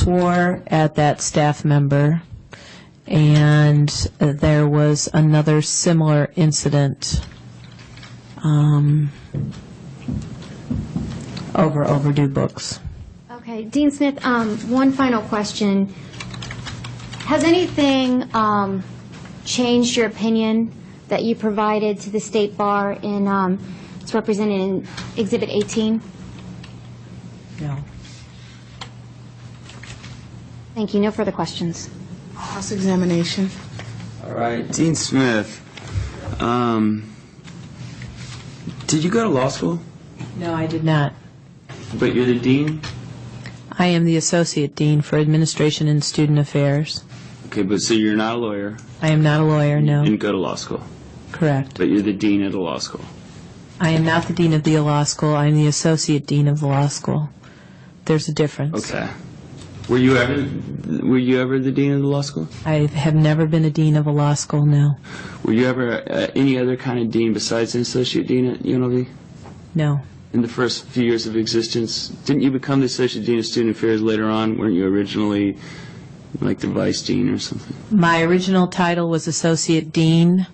swore at that staff member, and there was another similar incident over overdue books. Okay, Dean Smith, one final question. Has anything changed your opinion that you provided to the State Bar in, it's represented in Exhibit 18? No. Thank you. No further questions. Cross-examination. All right, Dean Smith. Did you go to law school? No, I did not. But you're the dean? I am the Associate Dean for Administration and Student Affairs. Okay, but so you're not a lawyer? I am not a lawyer, You no. didn't go to law school? Correct. But you're the dean of the law school? I am not the Dean of the law school. I am the Associate Dean of the law school. There's a difference. Okay. Were you ever the dean of the law school? I have never been a dean of a law school, no. Were you ever any other kind of dean besides an associate dean at UNLV? No. In the first few years of existence? Didn't you become the associate dean of student affairs later on? Weren't you originally like the vice dean or something? My original title was Associate Dean.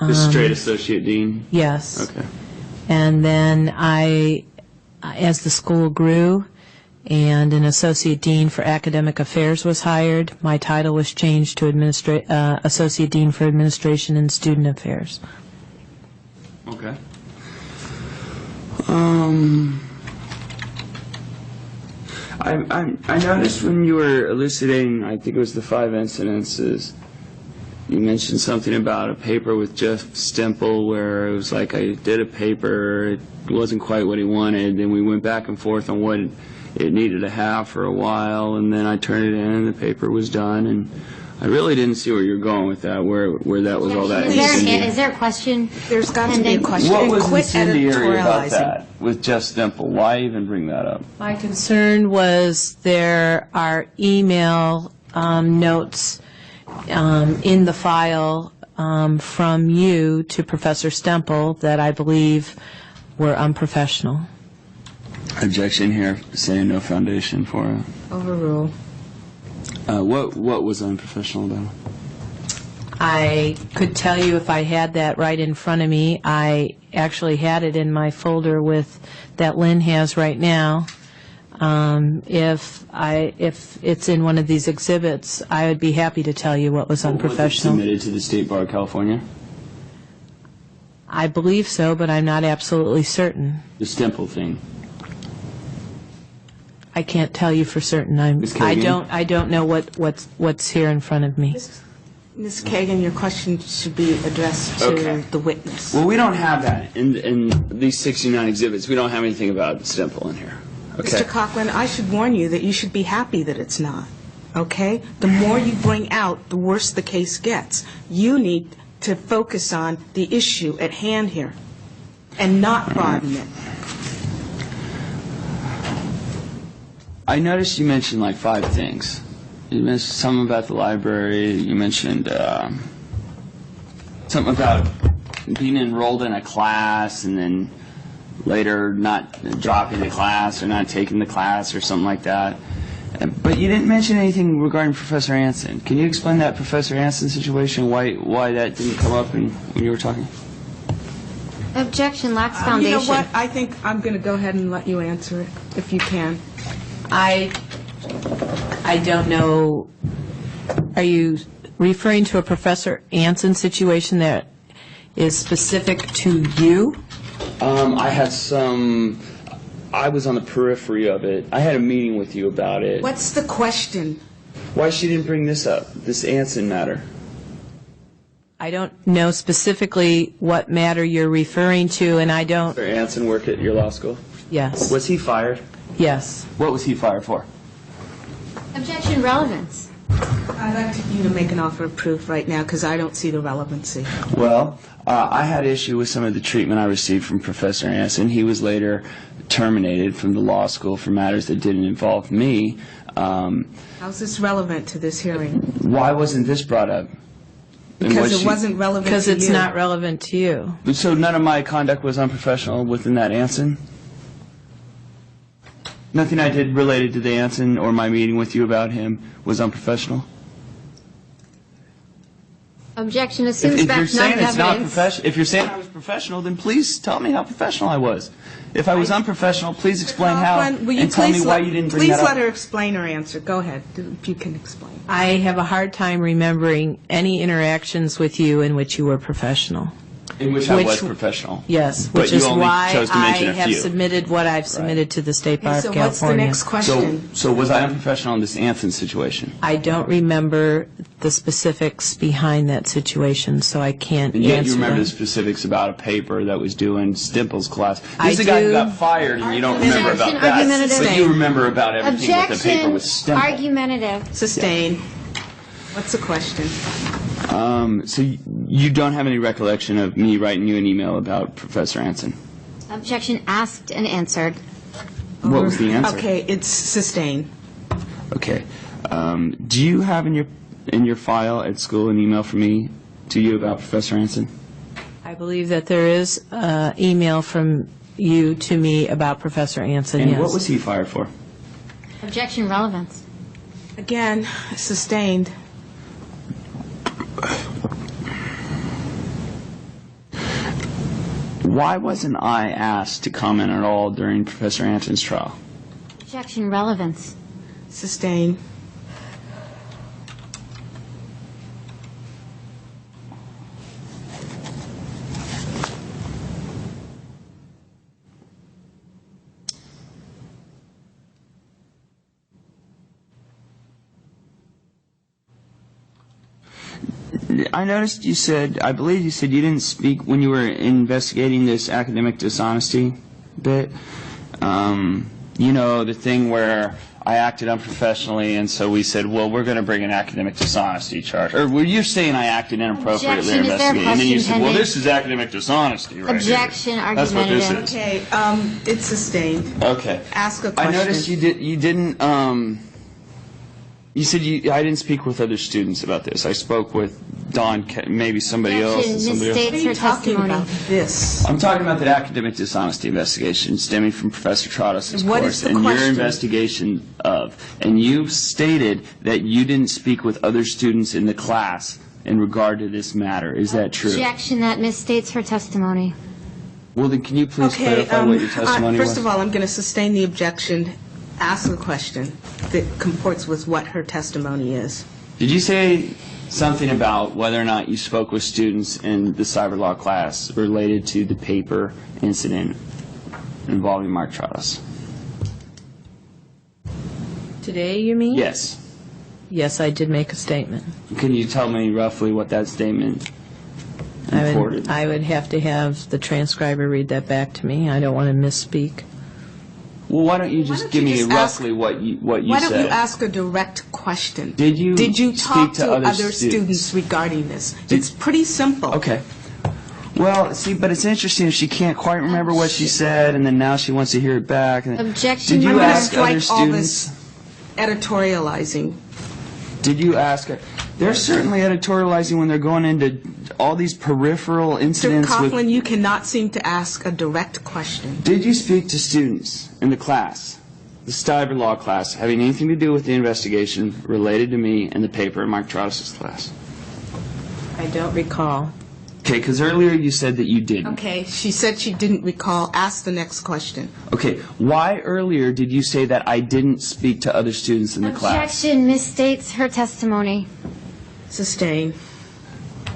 Just straight associate dean? Yes. Okay. And then as the school grew and an Associate Dean for Academic Affairs was hired, my title was changed to Associate Dean for Administration and Student Affairs. Okay. I noticed when you were elucidating, I think it was the 5 incidences, you mentioned something about a paper with Jeff Stemple where it was like I did a paper, it wasn't quite what he wanted, then we went back and forth on what it needed to have for a while, and then I turned it in and the paper was done, and I really didn't see where you're going with that, where that was all that. Is there a question? There's got to be a question. What was Quit incendiary about editorializing. that with Jeff Stemple? Why even bring that up? My concern was there are email notes in the file from you to Professor Stemple that I believe were unprofessional. Objection here, saying no foundation for it. Overrule. What was unprofessional about it? I could tell you if I had that right in front of me. I actually had it in my folder that Lynn has right now. If it's in one of these exhibits, I would be happy to tell you what was unprofessional. Was it submitted to the State Bar of California? I believe so, but I'm not absolutely certain. The Stemple thing. I can't tell you for certain. Ms. Kagan? I don't know what's here in front of me. Ms. Kagan, your question should be addressed to Okay. the witness. Well, we don't have that in these 69 exhibits. We don't have anything about Stemple in here. Okay. Mr. Coughlin, I should warn you that you should be happy that it's not, okay? The more you bring out, the worse the case gets. You need to focus on the issue at hand here and not broaden it. I noticed you mentioned like 5 things. You mentioned something about the library. You mentioned something about being enrolled in a class and then later not dropping the class or not taking the class or something like that. But you didn't mention anything regarding Professor Anson. Can you explain that Professor Anson situation, why that didn't come up when you were talking? Objection, lacks foundation. You know what? I think I'm going to go ahead and let you answer it, if you can. I don't know. Are you referring to a Professor Anson situation that is specific to you? I was on the periphery of it. I had a meeting with you about it. What's the question? Why she didn't bring this up, this Anson matter? I don't know specifically what matter you're referring to, and I don't. Did Anson work at your law school? Yes. Was he fired? Yes. What was he fired for? Objection, relevance. I'd like you to make an offer of proof right now because I don't see the relevancy. Well, I had issue with some of the treatment I received from Professor Anson. He was later terminated from the law school for matters that didn't involve me. How's this relevant to this hearing? Why wasn't this brought up? Because it wasn't relevant to you. Because it's not relevant to you. So none of my conduct was unprofessional within that Anson? Nothing I did related to the Anson or my meeting with you about him was unprofessional? Objection assumes If you're that's not saying it's not evidence. professional, if you're saying I was professional, then please tell me how professional I was. If I was unprofessional, please explain how, Coughlin, will you and tell me please why let- you didn't bring that Please let up. her explain her answer. Go ahead, if you can explain. I have a hard time remembering any interactions with you in which you were professional. In which I was which- professional. Yes, But which you is only why chose to I mention a have few. submitted what I've submitted to the State Bar of So California. what's the next So, question? so was I unprofessional in this Anson situation? I don't remember the specifics behind that situation, so I can't And yet answer you remember the that. specifics about a paper that was due in Stimple's class. I This is a guy who do. got fired, and you don't remember about Objection, that. argumentative. But you remember about everything with the paper Objection, with Stimple. argumentative. Sustain. What's the question? So you don't have any recollection of me writing you an email about Professor Anson? Objection asked and answered. What was the answer? Okay, it's sustain. Okay. Do you have in your file at school an email from me to you about Professor Anson? I believe that there is email from you to me about Professor Anson, And yes. what was he fired for? Objection relevance. Again, sustained. Why wasn't I asked to comment at all during Professor Anson's trial? Objection relevance. Sustain. I noticed you said, I believe you said you didn't speak when you were investigating this academic dishonesty bit. You know, the thing where I acted unprofessionally, and so we said, well, we're going to bring an academic dishonesty charge. Or were you saying I acted inappropriately Objection. Is there a investigating? And then you question said, well, pending? this is academic dishonesty right Objection, here. That's what this argumentative. is. Okay, it's sustained. Okay. Ask a I question. noticed you didn't, you said I didn't speak with other students about this. I spoke with Don, maybe somebody else, and Objection, somebody else. misstates What are you her talking testimony. about this? I'm talking about that academic dishonesty investigation stemming from Professor Trottis' What course is the and your question? investigation of. And you stated that you didn't speak with other students in the class in regard to this matter. Is that true? Objection that misstates her testimony. Well, then can you please clarify what your testimony was? First of all, I'm going to sustain the objection. Ask a question that comports with what her testimony is. Did you say something about whether or not you spoke with students in the cyber law class related to the paper incident involving Mark Trottis? Today, you mean? Yes. Yes, I did make a statement. Can you tell me roughly what that statement reported? I would have to have the transcriber read that back to me. I don't want to misspeak. Well, why don't you just don't give you me just roughly what you Why said? don't you ask a direct question? Did you talk speak to to other other students? students regarding this? It's pretty simple. Okay. Well, see, but it's interesting if she can't quite remember what she said, and then now she wants to hear it back. and- Objection, Did I'm you going to ask other strike all students? this editorializing. Did you ask her? They're certainly editorializing when they're going into all these peripheral Mr. incidents with... Coughlin, you cannot seem to ask a direct question. Did you speak to students in the class, the cyber law class, having anything to do with the investigation related to me and the paper in Mark Trottis' class? I don't recall. Okay, because earlier you said that you didn't. Okay, she said she didn't recall. Ask the next question. Okay, why earlier did you say that I didn't speak to other students in the class? Objection misstates her testimony. Sustain.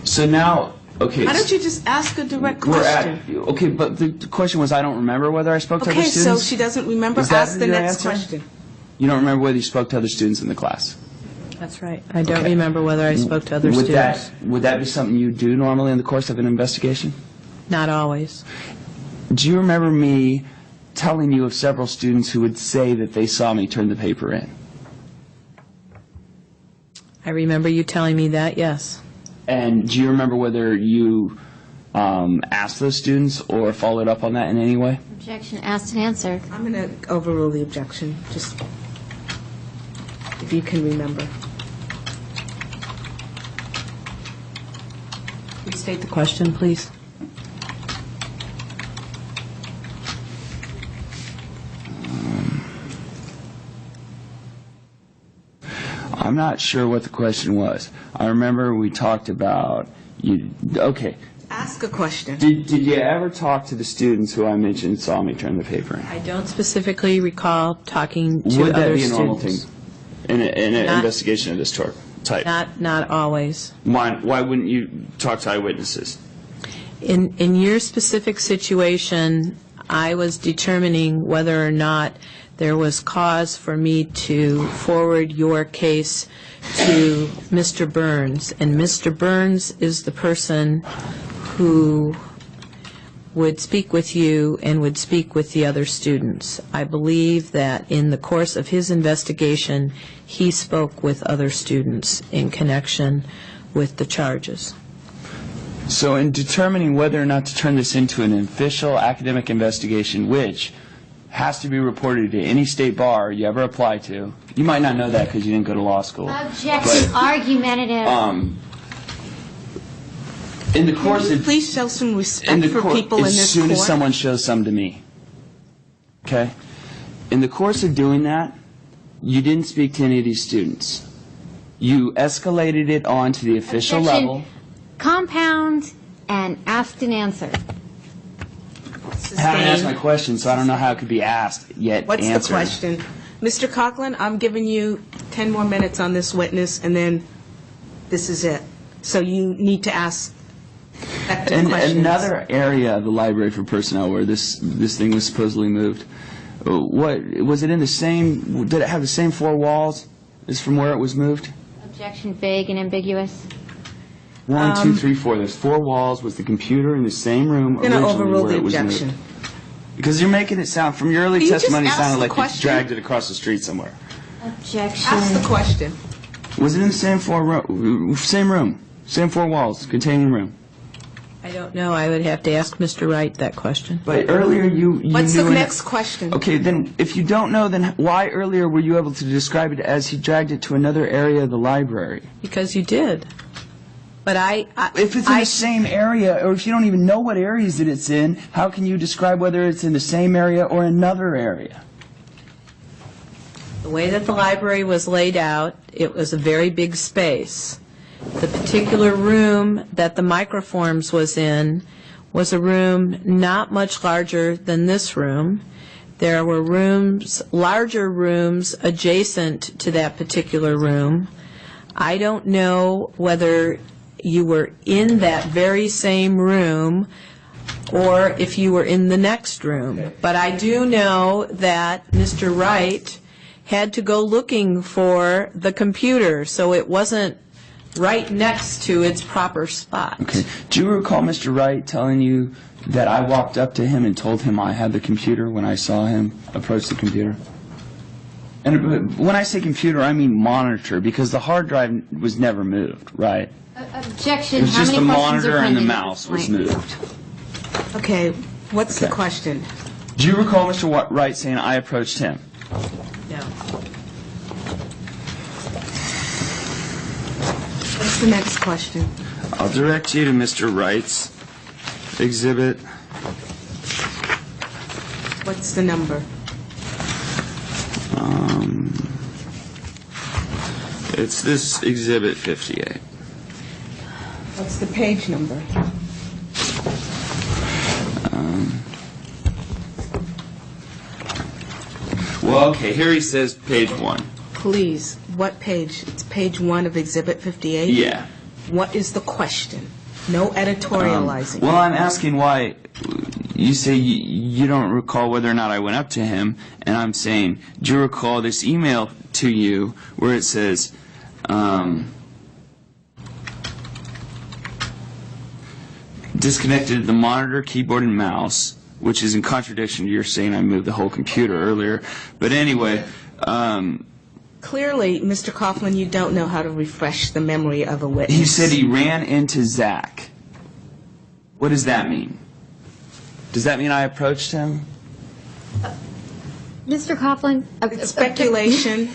So now, okay. Why don't you just ask a direct we're question? at, okay, but the question was I don't remember whether I spoke to other Okay, so students. she doesn't remember. Is that Ask the your next answer? question. You don't remember whether you spoke to other students in the class? That's right. I don't Okay. remember whether I spoke to other Would students. would that be something you do normally in the course of an investigation? Not always. Do you remember me telling you of several students who would say that they saw me turn the paper in? I remember you telling me that, yes. And do you remember whether you asked those students or followed up on that in any way? Objection asked and answered. I'm going to overrule the objection, just if you can remember. Restate the question, please. I'm not sure what the question was. I remember we talked about, okay. Ask a question. Did you ever talk to the students who I mentioned saw me turn the paper in? I don't specifically recall talking to Would that other be a normal students. thing in an Not- investigation of this type? Not always. Why wouldn't you talk to eyewitnesses? In your specific situation, I was determining whether or not there was cause for me to forward your case to Mr. Burns. And Mr. Burns is the person who would speak with you and would speak with the other students. I believe that in the course of his investigation, he spoke with other students in connection with the charges. So in determining whether or not to turn this into an official academic investigation, which has to be reported to any state bar you ever apply to, you might not know that because you didn't go to law school. Objection, argumentative. In the course of Please show some respect for people in as this soon as court. someone shows some to me, okay? In the course of doing that, you didn't speak to any of these students. You escalated it on to the official Objection. level. Compound and asked and answered. I haven't asked my question, so I don't know how it could be asked yet What's answered. the question? Mr. Coughlin, I'm giving you 10 more minutes on this witness, and then this is it. So you need to ask effective And questions. another area of the library for personnel where this thing was supposedly moved, what was it in the same? Did it have the same four walls as from where it was moved? Objection, vague and ambiguous. 1, 2, 3, 4. There's 4 walls. Was the computer in the same room I'm going to originally overrule where the it was objection. moved? Because you're making it sound, from your early Can you just testimony, it ask sounded the like you question? dragged it across the street somewhere. Objection. Ask the question. Was it in the same same room, same 4 walls, containing room? I don't know. I would have to ask Mr. Wright that question. But earlier you What's the knew next question? Okay, then if you don't know, then why earlier were you able to describe it as he dragged it to another area of the library? Because you did. But If it's in the same area, or if you don't even know what areas that it's in, how can you describe whether it's in the same area or another area? the way that the library was laid out, it was a very big space. The particular room that the microforms was in was a room not much larger than this room. There were rooms, larger rooms adjacent to that particular room. I don't know whether you were in that very same room or if you were in the next room. But I do know that Mr. Wright had to go looking for the computer, so it wasn't right next to its proper spot. Okay. Do you recall Mr. Wright telling you that I walked up to him and told him I had the computer when I saw him approach the computer? And when I say computer, I mean monitor, because the hard drive was never moved, right? Objection. It was How just the many questions monitor are and the pending at mouse this was point? moved. Okay, what's the Okay. question? Do you recall Mr. Wright saying I approached him? No. What's the next question? I'll direct you to Mr. Wright's exhibit. What's the number? It's this exhibit 58. What's the page number? Well, okay, here he says page 1. Please, what page? It's page 1 of Exhibit 58? Yeah. What is the question? No editorializing. Well, I'm asking why you say you don't recall whether or not I went up to him, and I'm saying, do you recall this email to you where it says, disconnected the monitor, keyboard, and mouse, which is in contradiction to your saying I moved the whole computer earlier. But anyway, Clearly, Mr. Coughlin, you don't know how to refresh the memory of a witness. he said he ran into Zach. What does that mean? Does that mean I approached him? Mr. Coughlin? It's speculation.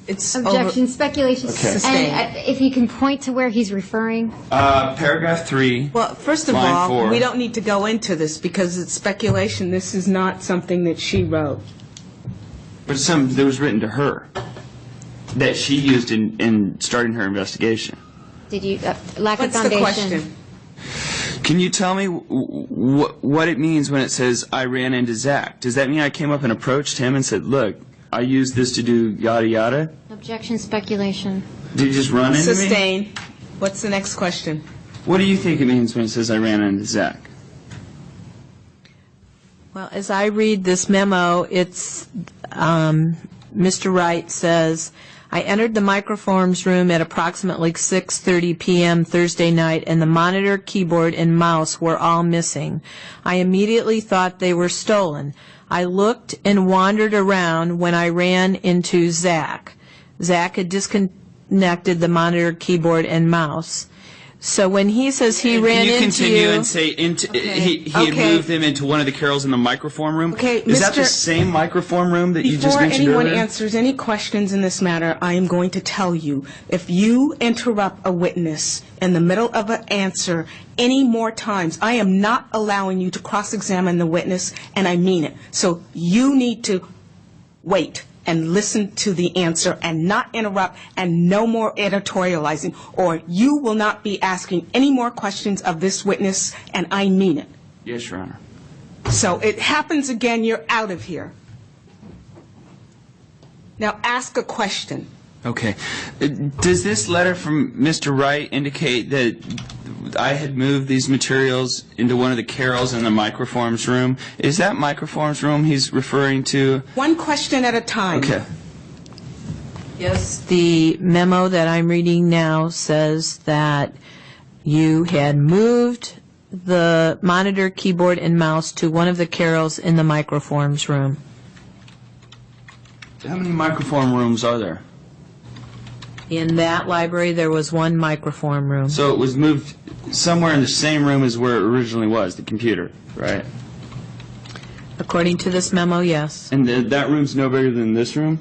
It's Objection, speculation. Okay. Sustained. And if you can point to where he's referring. Paragraph 3. Well, first of Line all, 4. we don't need to go into this because it's speculation. This is not something that she wrote. But that was written to her. that she used in starting her investigation. Did you, lack of What's the foundation? question? Can you tell me what it means when it says I ran into Zach? Does that mean I came up and approached him and said, look, I used this to do yada yada? Objection, speculation. Did you just run into me? Sustain. What's the next question? What do you think it means when it says I ran into Zach? Well, as I read this memo, it's, Mr. Wright says, I entered the microforms room at approximately 6:30 p.m. Thursday night, and the monitor, keyboard, and mouse were all missing. I immediately thought they were stolen. I looked and wandered around when I ran into Zach. Zach had disconnected the monitor, keyboard, and mouse. So when he says he ran into you... Can you continue and say he had Okay. moved them into one of the carols in the microform room? Okay, Is that the Mr. same microform room that you just Before mentioned anyone earlier? answers any questions in this matter, I am going to tell you, if you interrupt a witness in the middle of an answer any more times, I am not allowing you to cross-examine the witness, and I mean it. So you need to wait and listen to the answer and not interrupt and no more editorializing, or you will not be asking any more questions of this witness, and I mean it. Yes, Your Honor. So it happens again, you're out of here. Now ask a question. Okay. Does this letter from Mr. Wright indicate that I had moved these materials into one of the carols in the microforms room? Is that microforms room he's referring to? One question at a time. Okay. Yes, the memo that I'm reading now says that you had moved the monitor, keyboard, and mouse to one of the carols in the microforms room. How many microform rooms are there? In that library, there was one microform room. So it was moved somewhere in the same room as where it originally was, the computer, right? According to this memo, yes. And that room's no bigger than this room?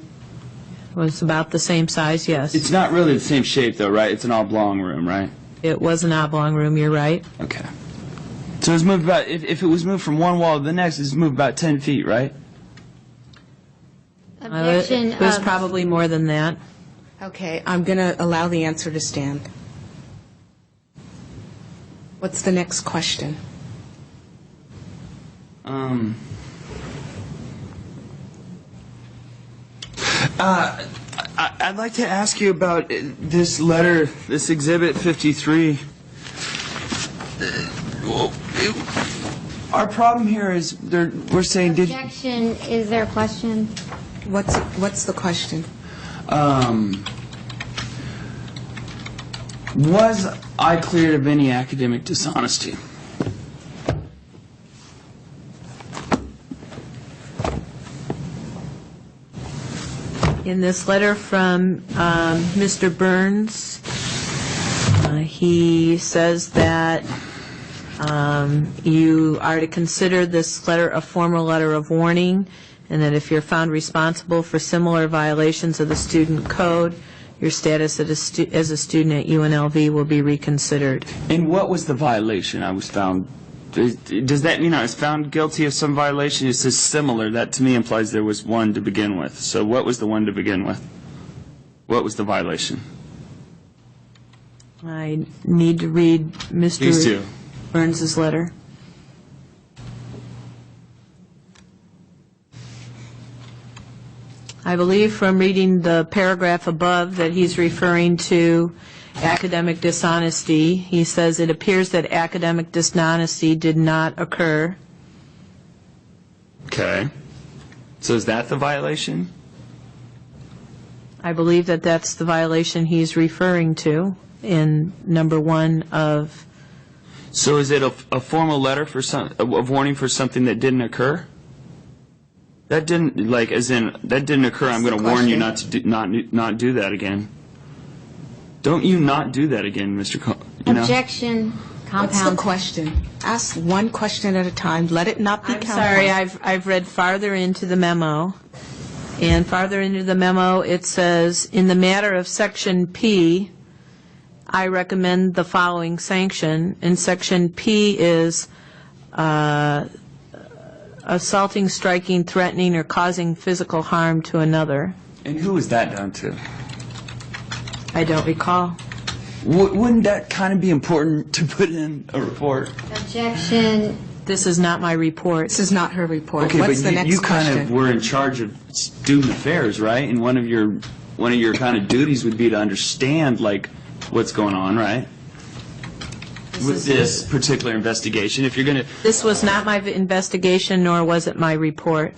It was about the same size, yes. It's not really the same shape, though, right? It's an oblong room, right? It was an oblong room, you're right. Okay. So it was moved about, if it was moved from one wall to the next, it's moved about 10 feet, right? Objection. It was probably more than that. Okay, I'm going to allow the answer to stand. What's the next question? I'd like to ask you about this letter, this Exhibit 53. Our problem here is we're saying, Objection, is there a question? What's the question? was I cleared of any academic dishonesty? In this letter from Mr. Burns, he says that you are to consider this letter a formal letter of warning, and that if you're found responsible for similar violations of the student code, your status as a student at UNLV will be reconsidered. And what was the violation I was found? Does that mean I was found guilty of some violation? It says similar. That to me implies there was one to begin with. So what was the one to begin with? What was the violation? I need to read Please do. Mr. Burns's letter. I believe from reading the paragraph above that he's referring to academic dishonesty. He says it appears that academic dishonesty did not occur. Okay. So is that the violation? I believe that that's the violation he's referring to in number 1 of... So is it a formal letter for of warning for something that didn't occur? That didn't, like, as in, that didn't occur, I'm going to warn you not to not do that again. Don't you not do that again, Mr. Objection, What's the compound. question? Ask one question at a time. Let it not be I'm compound. sorry, I've read farther into the memo, and farther into the memo, it says, in the matter of Section P, I recommend the following sanction, and Section P is assaulting, striking, threatening, or causing physical harm to another. And who was that done to? I don't recall. Wouldn't that kind of be important to put in a report? Objection. This is not my report. This is not her report. Okay, What's the but next you kind of question? were in charge of student affairs, right? And one of your kind of duties would be to understand, like, what's going on, right? With this particular investigation, if you're going to... This was not my investigation, nor was it my report.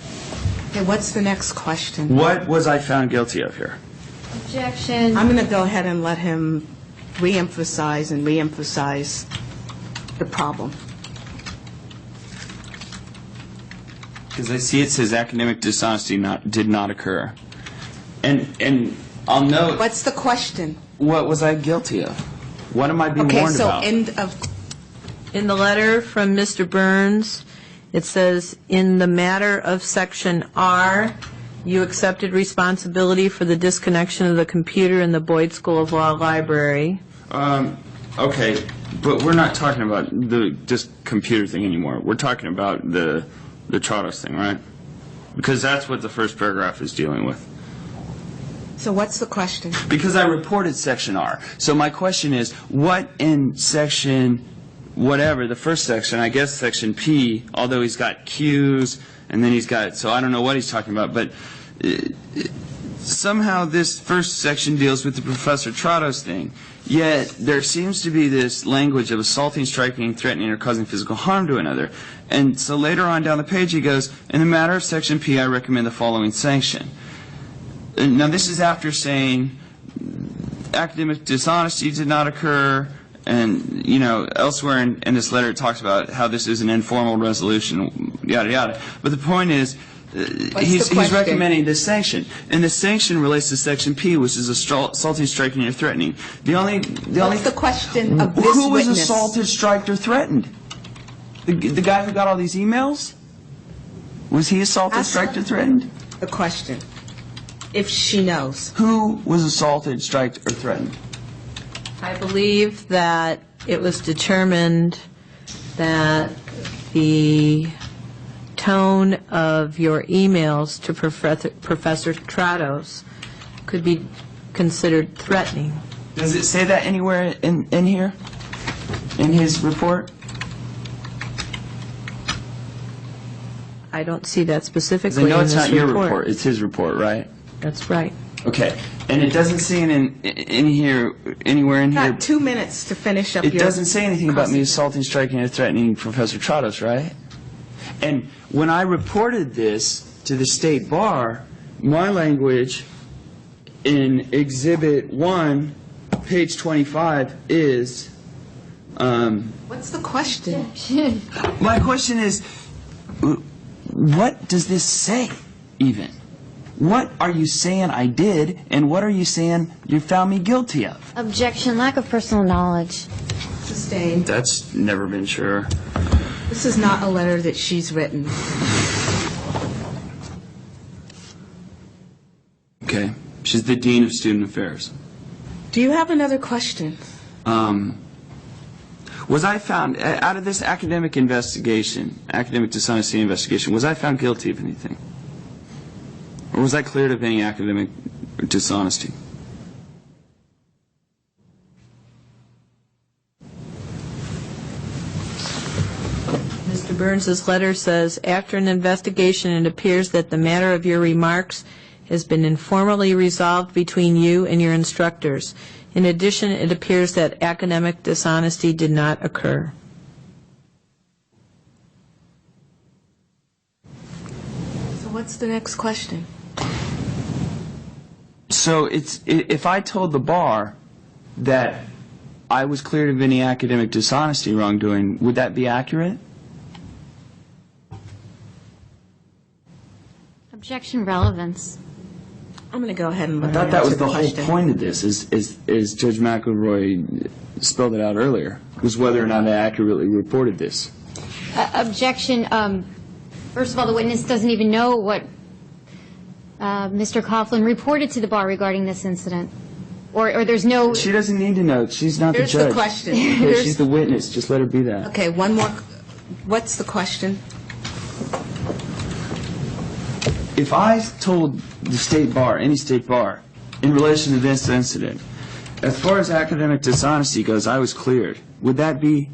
Okay, what's the next question? What was I found guilty of here? Objection. I'm going to go ahead and let him reemphasize the problem. Because I see it says academic dishonesty did not occur. And I'll note... What's the question? What was I guilty of? What am I being Okay, warned so about? end of, In the letter from Mr. Burns, it says, in the matter of Section R, you accepted responsibility for the disconnection of the computer in the Boyd School of Law library. Okay, but we're not talking about the just computer thing anymore. We're talking about the Trados thing, right? Because that's what the first paragraph is dealing with. so what's the question? Because I reported Section R. So my question is, what in Section whatever, the first section, I guess Section P, although he's got Qs, and then he's got, so I don't know what he's talking about, but somehow this first section deals with the Professor Trados thing, yet there seems to be this language of assaulting, striking, threatening, or causing physical harm to another. And so later on down the page he goes, in the matter of Section P, I recommend the following sanction. Now this is after saying academic dishonesty did not occur, and, you know, elsewhere in this letter it talks about how this is an informal resolution, yada, yada. But the point is, he's recommending this sanction. And the sanction relates to Section P, which is assaulting, striking, or threatening. What's the question of this Who was witness? assaulted, striked, or threatened? The guy who got all these emails? Was he assaulted, striked, or threatened? The question, if she knows. Who was assaulted, striked, or threatened? I believe that it was determined that the tone of your emails to Professor Trados could be considered threatening. Does it say that anywhere in here? In his report? I don't see that 'Cause specifically I in know this it's report. not your report, it's his report, right? That's right. Okay. And it doesn't say in here, anywhere in here, Got 2 minutes to finish up your... it doesn't say anything about me assaulting, striking, or threatening Professor Trados, right? And when I reported this to the State Bar, my language in Exhibit 1, page 25, is... What's the question? my question is, what does this say, even? What are you saying I did, and what are you saying you found me guilty of? Objection. Lack of personal knowledge. Sustained. That's never been sure. This is not a letter that she's written. Okay. She's the Dean of Student Affairs. Do you have another question? Was I found, out of this academic investigation, academic dishonesty investigation, was I found guilty of anything? Or was I cleared of any academic dishonesty? Mr. Burns's letter says, after an investigation, it appears that the matter of your remarks has been informally resolved between you and your instructors. In addition, it appears that academic dishonesty did not occur. So what's the next question? So if I told the bar that I was cleared of any academic dishonesty wrongdoing, would that be accurate? Objection. Relevance. I'm going to go ahead and I let thought her that was answer the whole question. point of this, is Judge McElroy spelled it out earlier, was whether or not I accurately reported this. Objection. First of all, the witness doesn't even know what Mr. Coughlin reported to the bar regarding this incident. Or there's no... She doesn't need to know. She's not Here's the the judge. question. Yeah, Here's- she's the witness. Just let her be that. Okay, one more. What's the question? If I told the state bar, any state bar, in relation to this incident, As far as academic dishonesty goes, I was cleared. Would that be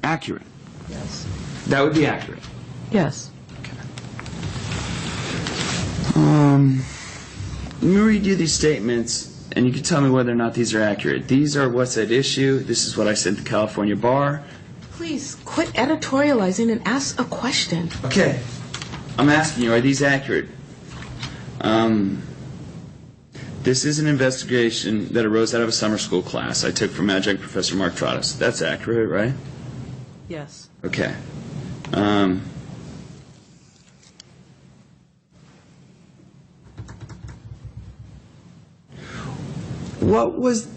accurate? Yes. That would be accurate. Yes. Let me read you these statements, and you can tell me whether or not these are accurate. These are what's at issue. This is what I said to the California Bar. Please, quit editorializing and ask a question. Okay. I'm asking you, are these accurate? This is an investigation that arose out of a summer school class I took from Adjunct Professor Mark Trottis. That's accurate, right? Yes. Okay. What was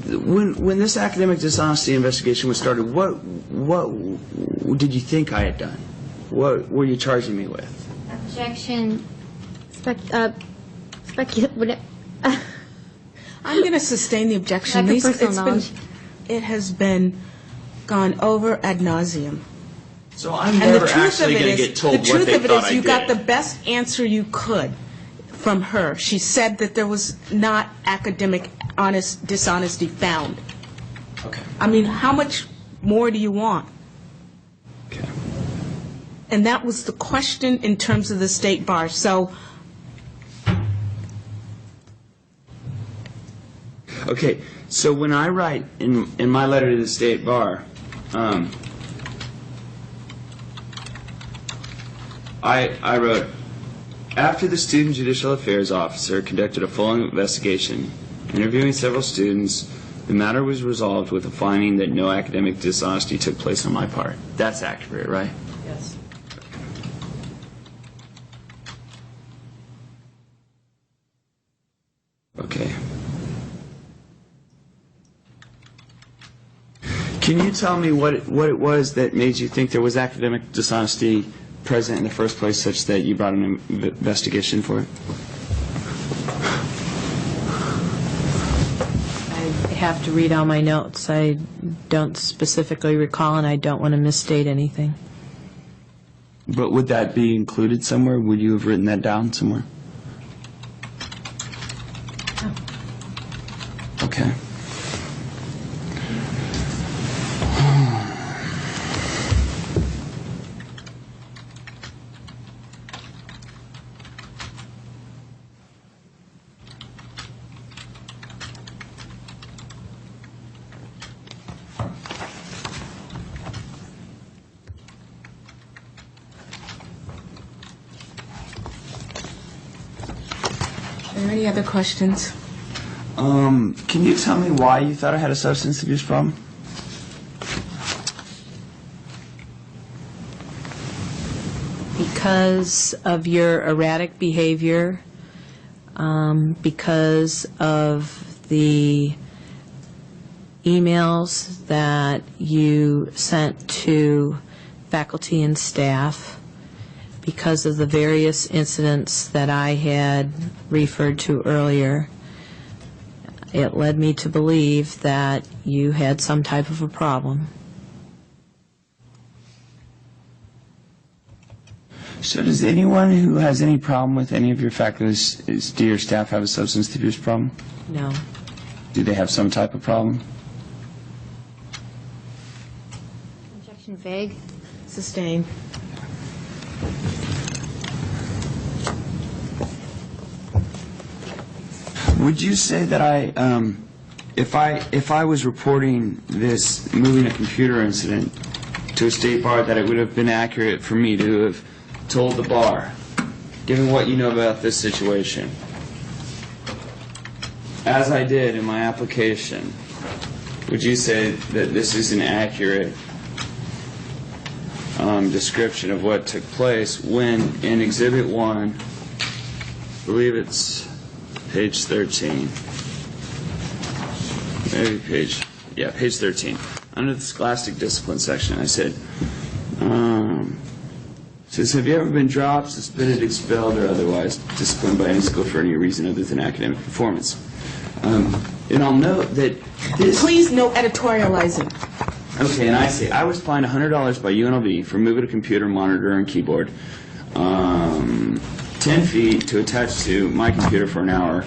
when this academic dishonesty investigation was started? What did you think I had done? What were you charging me with? Objection. I'm going to sustain the objection. Lack of personal knowledge. It has been gone over ad nauseum. So I'm And the never truth actually of going it to is, get told the what truth they of it thought is, I you got the did. best answer you could from her. She said that there was not academic dishonesty found. Okay. I mean, how much more do you want? Okay. And that was the question in terms of the State Bar. So, Okay, so when I write in my letter to the State Bar, I wrote, after the Student Judicial Affairs Officer conducted a full investigation, interviewing several students, the matter was resolved with a finding that no academic dishonesty took place on my part. That's accurate, right? Yes. Okay. Can you tell me what it was that made you think there was academic dishonesty present in the first place, such that you brought an investigation for it? I have to read all my notes. I don't specifically recall, and I don't want to misstate anything. But would that be included somewhere? Would you have written that down somewhere? Okay. are there any other questions? Can you tell me why you thought I had a substance abuse problem? Because of your erratic behavior, because of the emails that you sent to faculty and staff, because of the various incidents that I had referred to earlier, it led me to believe that you had some type of a problem. So does anyone who has any problem with any of your faculty, do your staff have a substance abuse problem? No. Do they have some type of problem? Objection vague. Sustained. Would you say that if I was reporting this moving a computer incident to a State Bar, that it would have been accurate for me to have told the bar, given what you know about this situation, as I did in my application, would you say that this is an accurate description of what took place when in Exhibit 1, I believe it's page 13, maybe page 13, under the Scholastic Discipline section, I said, says, have you ever been dropped, suspended, expelled, or otherwise disciplined by any school for any reason other than academic performance? And I'll note that this... Please, no editorializing. Okay, and I say, I was fined $100 by UNLV for moving a computer, monitor, and keyboard 10 feet to attach to my computer for an hour, ...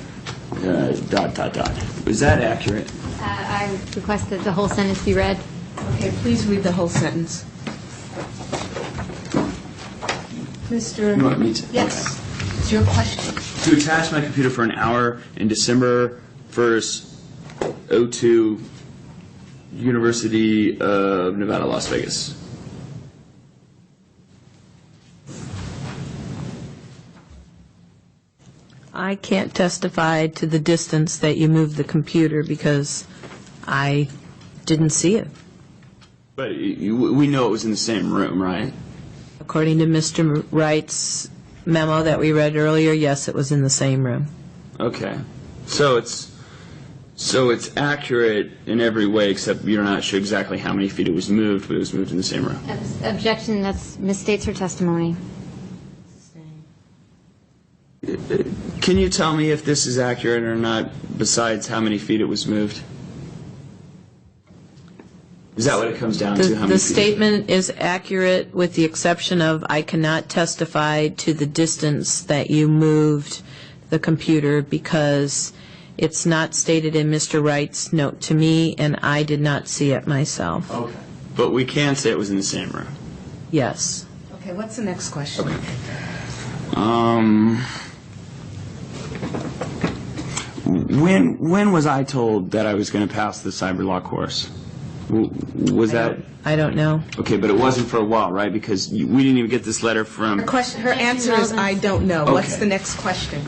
Is that accurate? I request that the whole sentence be read. Okay, please read the whole sentence. You want me to? Yes, it's your question. To attach my computer for an hour in December 1st, 02, University of Nevada, Las Vegas. I can't testify to the distance that you moved the computer because I didn't see it. But we know it was in the same room, right? According to Mr. Wright's memo that we read earlier, yes, it was in the same room. Okay. So it's accurate in every way, except you're not sure exactly how many feet it was moved, but it was moved in the same room. Objection, that's misstates her testimony. Can you tell me if this is accurate or not, besides how many feet it was moved? Is that what it comes down to? How many The feet? statement is accurate with the exception of I cannot testify to the distance that you moved the computer because it's not stated in Mr. Wright's note to me, and I did not see it myself. Okay. But we can say it was in the same room. Yes. Okay, what's the next question? When was I told that I was going to pass the cyber law course? Was that I don't know. okay? But it wasn't for a while, right? Because we didn't even get this letter from Her answer is, I don't know. What's Okay. the next question?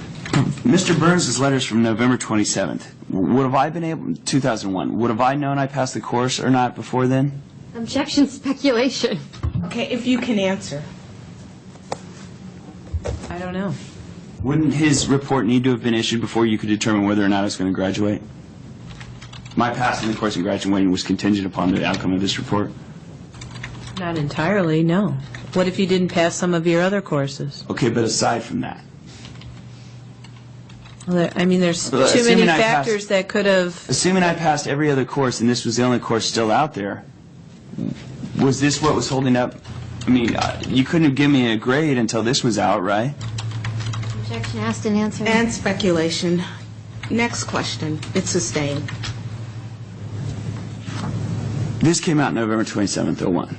Mr. Burns' letters from November 27th. Would have I been able 2001? Would have I known I passed the course or not before then? Objection, speculation. Okay, if you can answer. I don't know. Wouldn't his report need to have been issued before you could determine whether or not I was going to graduate? My passing the course and graduating was contingent upon the outcome of this report. Not entirely, no. What if you didn't pass some of your other courses? Okay, but aside from that, Well, I mean, there's Well, too many assuming I passed- factors that could have... assuming I passed every other course and this was the only course still out there, was this what was holding up? I mean, you couldn't have given me a grade until this was out, right? Objection asked and answered. And speculation. Next question. It's sustained. This came out November 27th, 01,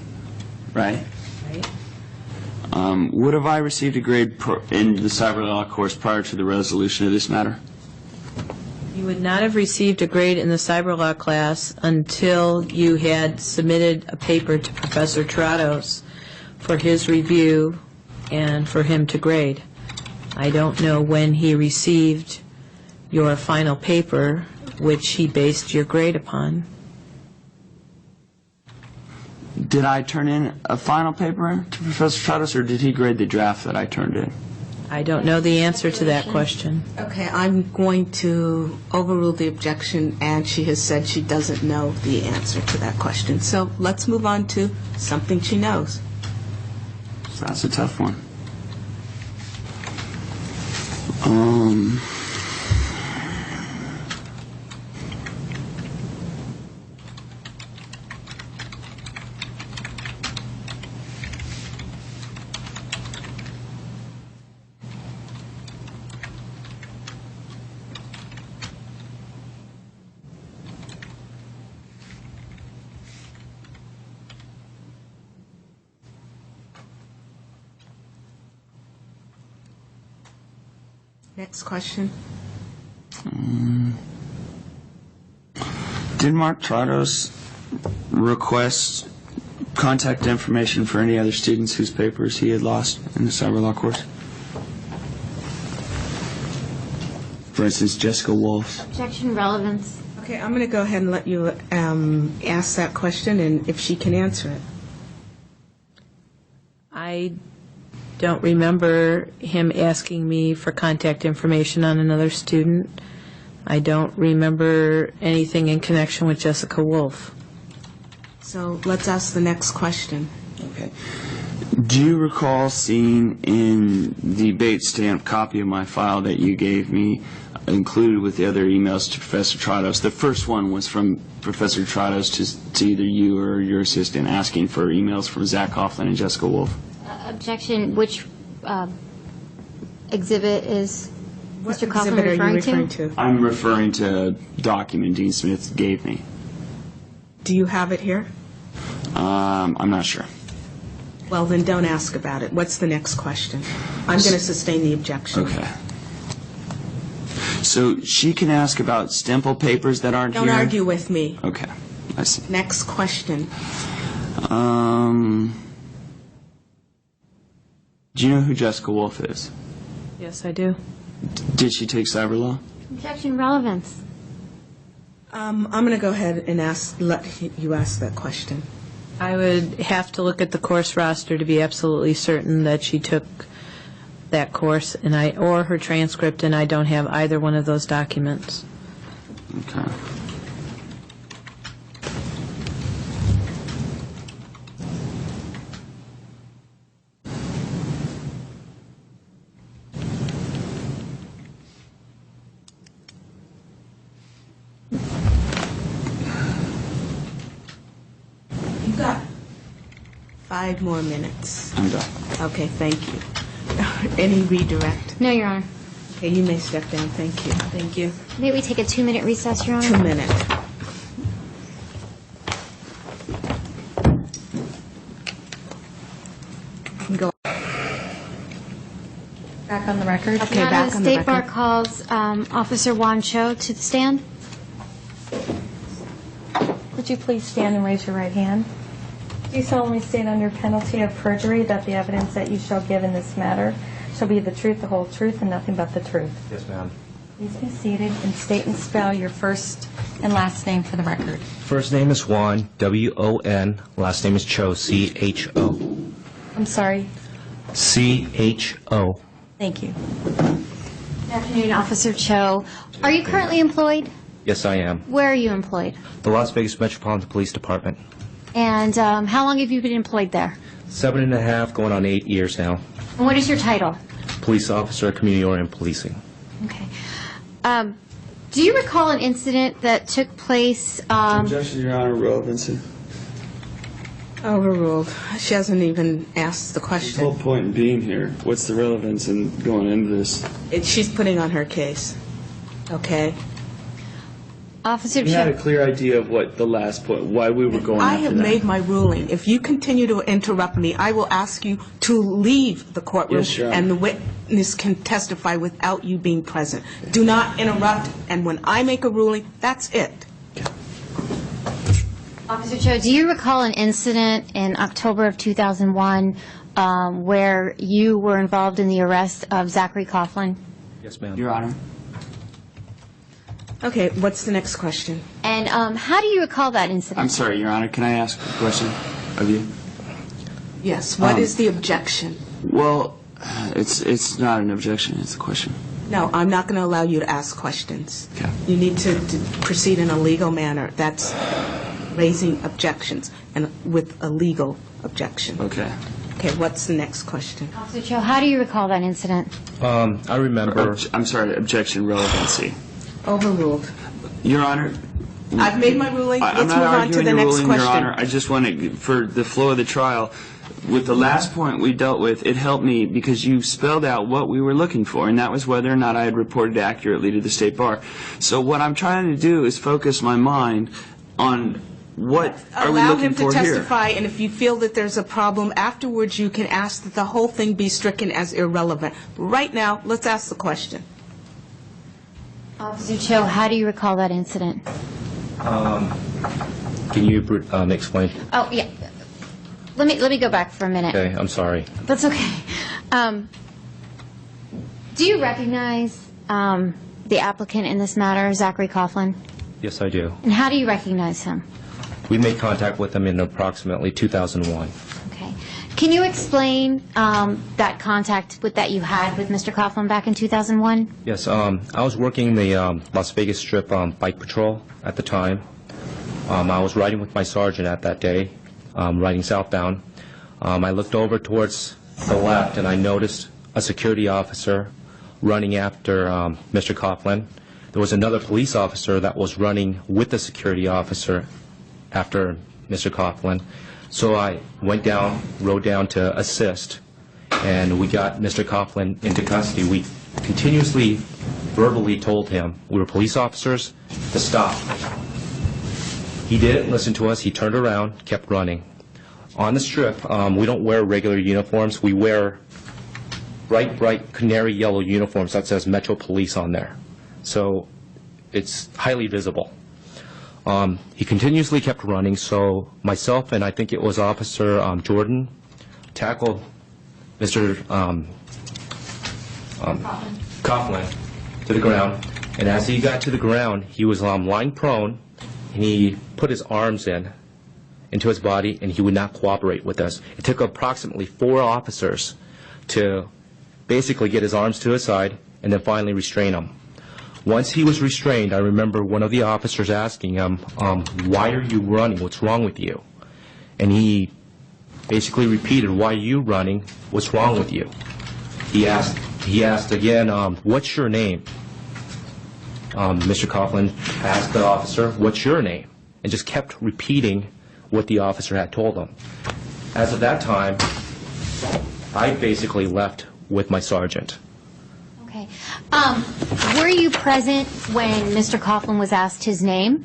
right? Right. Would have I received a grade in the cyber law course prior to the resolution of this matter? You would not have received a grade in the cyber law class until you had submitted a paper to Professor Trados for his review and for him to grade. I don't know when he received your final paper, which he based your grade upon. Did I turn in a final paper to Professor Trados, or did he grade the draft that I turned in? I don't know the answer to that question. Okay, I'm going to overrule the objection, and she has said she doesn't know the answer to that question. So let's move on to something she knows. So that's a tough one. Next question. Did Mark Trados request contact information for any other students whose papers he had lost in the cyber law course? For instance, Jessica Wolf's. Objection, relevance. Okay, I'm going to go ahead and let you ask that question, and if she can answer it. I don't remember him asking me for contact information on another student. I don't remember anything in connection with Jessica Wolf. So let's ask the next question. Okay. Do you recall seeing in the Bates stamp copy of my file that you gave me, included with the other emails to Professor Trados? The first one was from Professor Trados to either you or your assistant asking for emails from Zach Coughlin and Jessica Wolf. Objection, which exhibit is What Mr. Kaufman exhibit are you referring referring to? I'm referring to a document Dean Smith gave me. Do you have it here? I'm not sure. Well, then don't ask about it. What's the next question? I'm going to sustain the objection. Okay. So she can ask about Stemple papers that aren't Don't here? argue with me. Okay, I see. Next question. Do you know who Jessica Wolf is? Yes, I do. Did she take cyber law? Objection relevance. I'm going to go ahead and let you ask that question. I would have to look at the course roster to be absolutely certain that she took that course, or her transcript, and I don't have either one of those documents. Okay. You've got 5 more minutes. I'm done. Okay, thank you. Any redirect? No, Your Honor. Okay, you may step down. Thank you. Thank you. May we take a 2-minute recess, Your Honor? 2 minutes. Go. Back on the record. Okay, Your Honor, back the on the State Bar record. calls Officer Juan Cho to the stand. Would you please stand and raise your right hand? Do you solemnly state under penalty of perjury that the evidence that you shall give in this matter shall be the truth, the whole truth, and nothing but the truth? Yes, ma'am. Please be seated and state and spell your first and last name for the record. First name is Juan, W-O-N. Last name is Cho, C-H-O. I'm sorry. C-H-O. Thank you. Good afternoon, Officer Cho. Are you currently employed? Yes, I am. Where are you employed? The Las Vegas Metropolitan Police Department. And how long have you been employed there? 7.5, going on 8 years now. And what is your title? Police officer, community-oriented policing. Okay. Do you recall an incident that took place? Objection, Your Honor, relevancy. Overruled. She hasn't even asked the The whole question. point in being here, what's the relevance in going into this? She's putting on her case. Okay? Officer We had a Cho. clear idea of what the last point, why we were going I after have that. made my ruling. If you continue to interrupt me, I will ask you to leave the courtroom, Yes, Your Honor. and the witness can testify without you being present. Do not interrupt, and when I make a ruling, that's it. Officer Cho, do you recall an incident in October of 2001 where you were involved in the arrest of Zachary Coughlin? Yes, ma'am. Your Honor. Okay, what's the next question? And how do you recall that incident? I'm sorry, Your Honor, can I ask a question of you? Yes, what is the objection? Well, it's not an objection, it's a question. No, I'm not going to allow you to ask questions. Okay. You need to proceed in a legal manner. That's raising objections, and with a legal objection. Okay. Okay, what's the next question? Officer Cho, how do you recall that incident? I remember. I'm sorry, objection, relevancy. Overruled. Your Honor, I've made my ruling. I'm Let's not move on to arguing the your next ruling, question. Your Honor. I just want to, for the flow of the trial, with the last point we dealt with, it helped me because you spelled out what we were looking for, and that was whether or not I had reported accurately to the State Bar. So what I'm trying to do is focus my mind on what are we Allow looking him to for here. testify, and if you feel that there's a problem, afterwards you can ask that the whole thing be stricken as irrelevant. Right now, let's ask the question. Officer Cho, how do you recall that incident? Can you explain? Oh, yeah. Let me go back for a minute. Okay, I'm sorry. That's okay. Do you recognize the applicant in this matter, Zachary Coughlin? Yes, I do. And how do you recognize him? We made contact with him in approximately 2001. Okay. Can you explain that contact that you had with Mr. Coughlin back in 2001? Yes, I was working the Las Vegas Strip bike patrol at the time. I was riding with my sergeant at that day, riding southbound. I looked over towards the left and I noticed a security officer running after Mr. Coughlin. There was another police officer that was running with the security officer after Mr. Coughlin. So I went down, rode down to assist, and we got Mr. Coughlin into custody. We continuously verbally told him, we were police officers, to stop. He didn't listen to us. He turned around, kept running. On the strip, we don't wear regular uniforms. We wear bright canary yellow uniforms that says Metro Police on there. So it's highly visible. He continuously kept running, so myself and I think it was Officer Jordan tackled Mr. Coughlin to the ground. And as he got to the ground, he was lying prone, and he put his arms into his body, and he would not cooperate with us. It took approximately 4 officers to basically get his arms to his side and then finally restrain him. Once he was restrained, I remember one of the officers asking him, why are you running? What's wrong with you? And he basically repeated, why are you running? What's wrong with you? He asked again, what's your name? Mr. Coughlin asked the officer, what's your name? And just kept repeating what the officer had told him. As of that time, I basically left with my sergeant. Okay. Were you present when Mr. Coughlin was asked his name?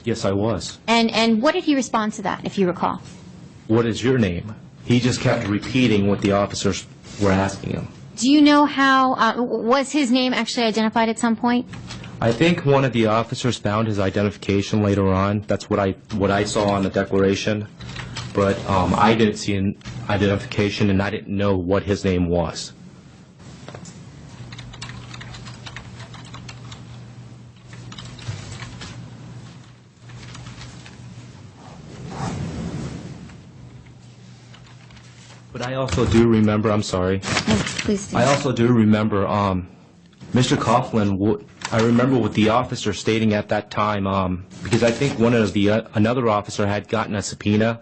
Yes, I was. And what did he respond to that, if you recall? What is your name? He just kept repeating what the officers were asking him. Do you know how, was his name actually identified at some point? I think one of the officers found his identification later on. That's what I saw on the declaration. But I didn't see an identification, and I didn't know what his name was. But I also do remember, I'm sorry, Please do. I also do remember Mr. Coughlin, I remember what the officer stating at that time, because I think another officer had gotten a subpoena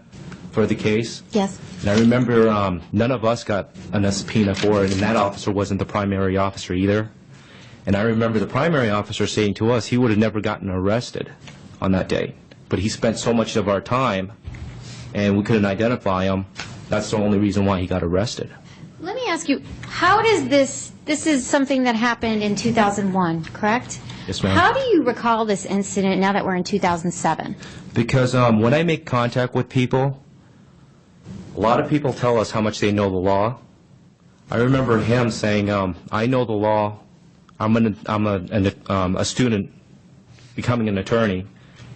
for the case. Yes. And I remember none of us got a subpoena for it, and that officer wasn't the primary officer either. And I remember the primary officer saying to us he would have never gotten arrested on that day. But he spent so much of our time, and we couldn't identify him. That's the only reason why he got arrested. Let me ask you, how does this is something that happened in 2001, correct? Yes, ma'am. How do you recall this incident now that we're in 2007? Because when I make contact with people, a lot of people tell us how much they know the law. I remember him saying, I know the law, I'm a student becoming an attorney,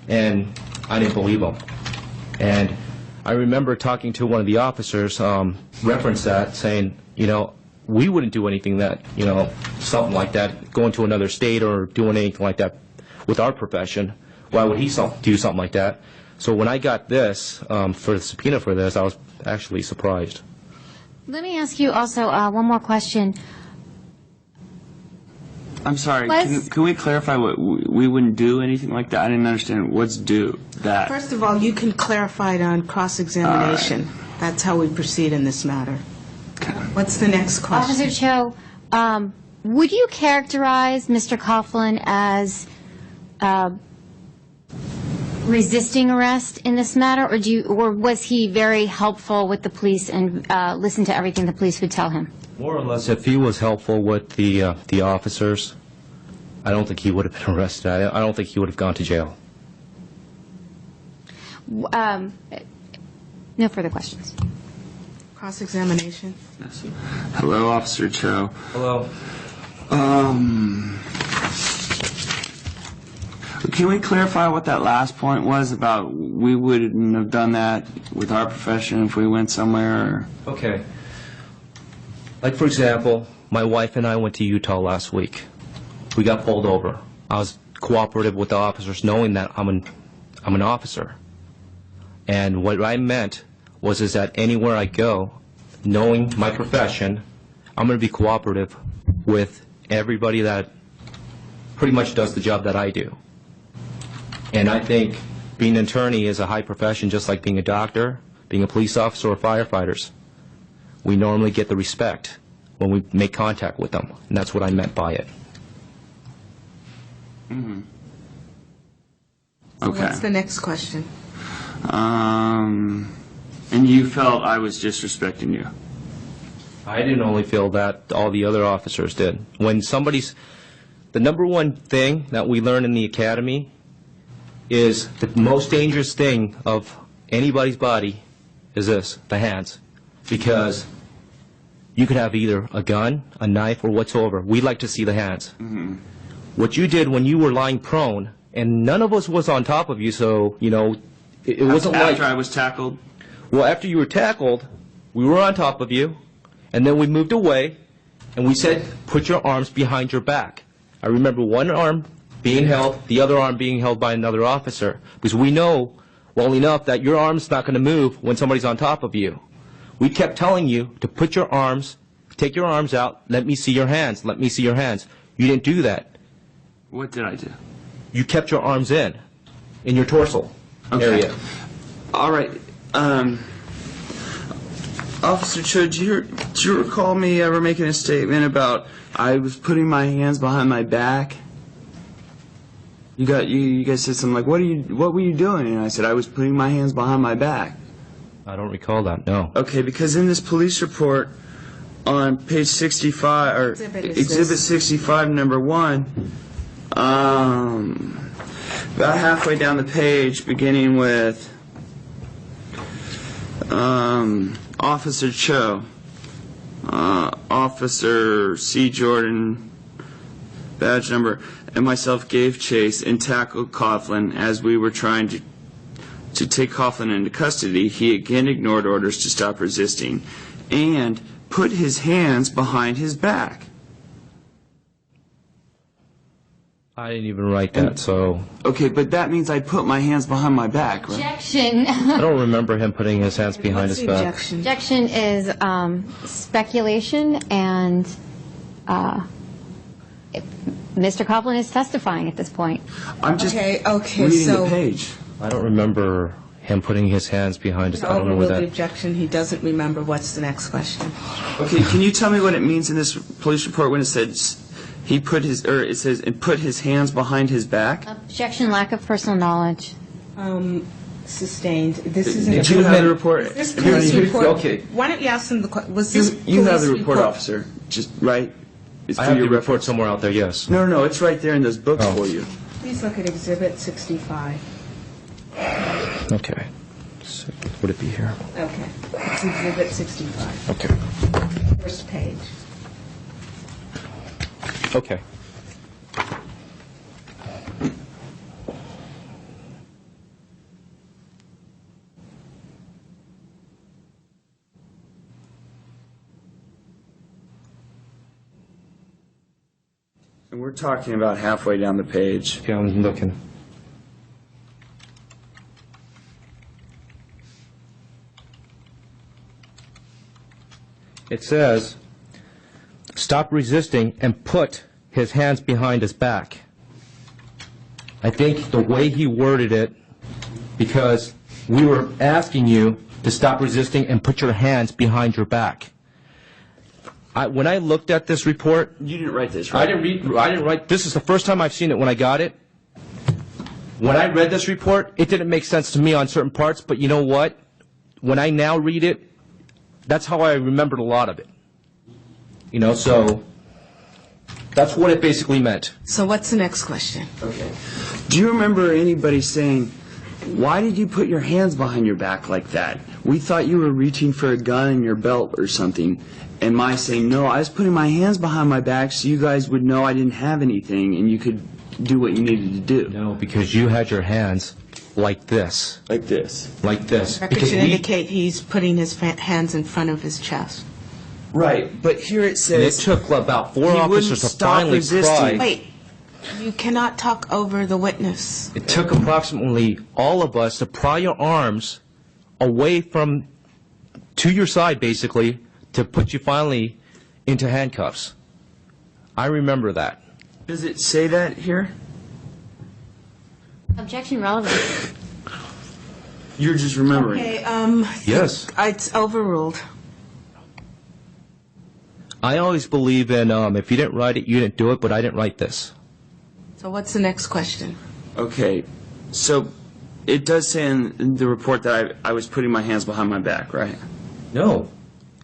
and I didn't believe him. And I remember talking to one of the officers, reference that, saying, we wouldn't do anything that, something like that, going to another state or doing anything like that with our profession. Why would he do something like that? So when I got this, for the subpoena for this, I was actually surprised. Let me ask you also one more question. I'm sorry, Was- can we clarify what we wouldn't do anything like that? I didn't understand. What's do that? First of all, you can clarify it on cross-examination. That's how we proceed in this matter. What's the next question? Officer Cho, would you characterize Mr. Coughlin as resisting arrest in this matter, or was he very helpful with the police and listened to everything the police would tell him? More or less, if he was helpful with the officers, I don't think he would have been arrested. I don't think he would have gone to jail. No further questions. Cross-examination. Yes. Hello, Officer Cho. Hello. Can we clarify what that last point was about we wouldn't have done that with our profession if we went somewhere? Okay. Like, for example, my wife and I went to Utah last week. We got pulled over. I was cooperative with the officers, knowing that I'm an officer. And what I meant is that anywhere I go, knowing my profession, I'm going to be cooperative with everybody that pretty much does the job that I do. And I think being an attorney is a high profession, just like being a doctor, being a police officer, or firefighters. We normally get the respect when we make contact with them, and that's what I meant by it. Okay. What's the next question? And you felt I was disrespecting you? I didn't only feel that, all the other officers did. When somebody's, the number one thing that we learn in the academy is the most dangerous thing of anybody's body is this, the hands. Because you could have either a gun, a knife, or whatsoever. We like to see the hands. What you did when you were lying prone, and none of us was on top of you, so, you know, it wasn't like... After I was tackled? Well, after you were tackled, we were on top of you, and then we moved away, and we said, put your arms behind your back. I remember one arm being held, the other arm being held by another officer, because we know well enough that your arm's not going to move when somebody's on top of you. We kept telling you to put your arms, take your arms out, let me see your hands, let me see your hands. You didn't do that. What did I do? You kept your arms in your torso area. All right. Officer Cho, do you recall me ever making a statement about I was putting my hands behind my back? You guys said something like, what were you doing? And I said, I was putting my hands behind my back. I don't recall that, no. Okay, because in this police report on page 65, or Exhibit 65, number 1, about halfway down the page, beginning with Officer Cho, Officer C. Jordan, badge number, and myself gave chase and tackled Coughlin as we were trying to take Coughlin into custody. He again ignored orders to stop resisting and put his hands behind his back. I didn't even write that, so... Okay, but that means I put my hands behind my back, right? Objection. I don't remember him putting his hands behind What's his the back. objection? Objection is speculation, and Mr. Coughlin is testifying at this point. I'm just Okay, reading so the page. I don't remember him putting his hands behind his... I don't know where overruled the that... objection. He doesn't remember. What's the next question? Okay, can you tell me what it means in this police report when it says he put his, or it says, and put his hands behind his back? Objection, lack of personal knowledge. Sustained. This is Did you have the report? This police report. Okay. Why don't you ask them the question? Was this You have the police report, officer, just right? It's I for have your the report reference. somewhere out there, yes. No, it's right there in those books Oh. for you. Please look at Exhibit 65. Okay. So, would it be here? Okay. It's Exhibit 65. Okay. First page. Okay. And we're talking about halfway down the page. Okay, I'm looking. It says, stop resisting and put his hands behind his back. I think the way he worded it, because we were asking you to stop resisting and put your hands behind your back. When I looked at this report, You didn't write this, right? I didn't write, this is the first time I've seen it when I got it. When I read this report, it didn't make sense to me on certain parts, but you know what? When I now read it, that's how I remembered a lot of it. You know, so that's what it basically meant. So what's the next question? Okay. Do you remember anybody saying, why did you put your hands behind your back like that? We thought you were reaching for a gun in your belt or something. And my saying, no, I was putting my hands behind my back so you guys would know I didn't have anything and you could do what you needed to do. No, because you had your hands like this. Like this. Like this. Record Because should we- indicate he's putting his hands in front of his chest. Right, but here it and it says, took about 4 He wouldn't officers to stop finally resisting. pry. Wait, you cannot talk over the witness. It took approximately all of us to pry your arms away from, to your side basically, to put you finally into handcuffs. I remember that. does it say that here? Objection relevant. You're just remembering. Okay, Yes. it's overruled. I always believe in, if you didn't write it, you didn't do it, but I didn't write this. So what's the next question? Okay, so it does say in the report that I was putting my hands behind my back, right? No.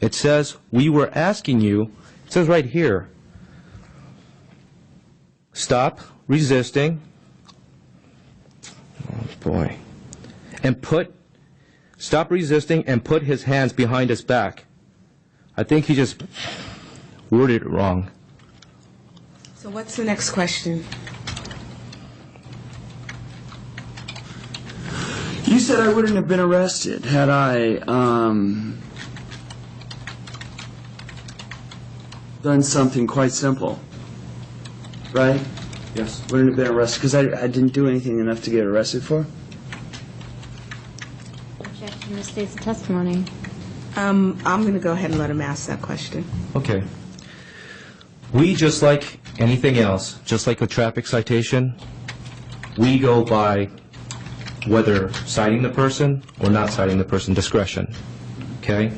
It says, we were asking you, it says right here, stop resisting, oh boy, and stop resisting and put his hands behind his back. I think he just worded it wrong. So what's the next question? You said I wouldn't have been arrested had I done something quite simple, right? Yes. Wouldn't have been arrested because I didn't do anything enough to get arrested for? Objection to state's testimony. I'm going to go ahead and let him ask that question. Okay. We, just like anything else, just like a traffic citation, we go by whether citing the person or not citing the person, discretion. Okay?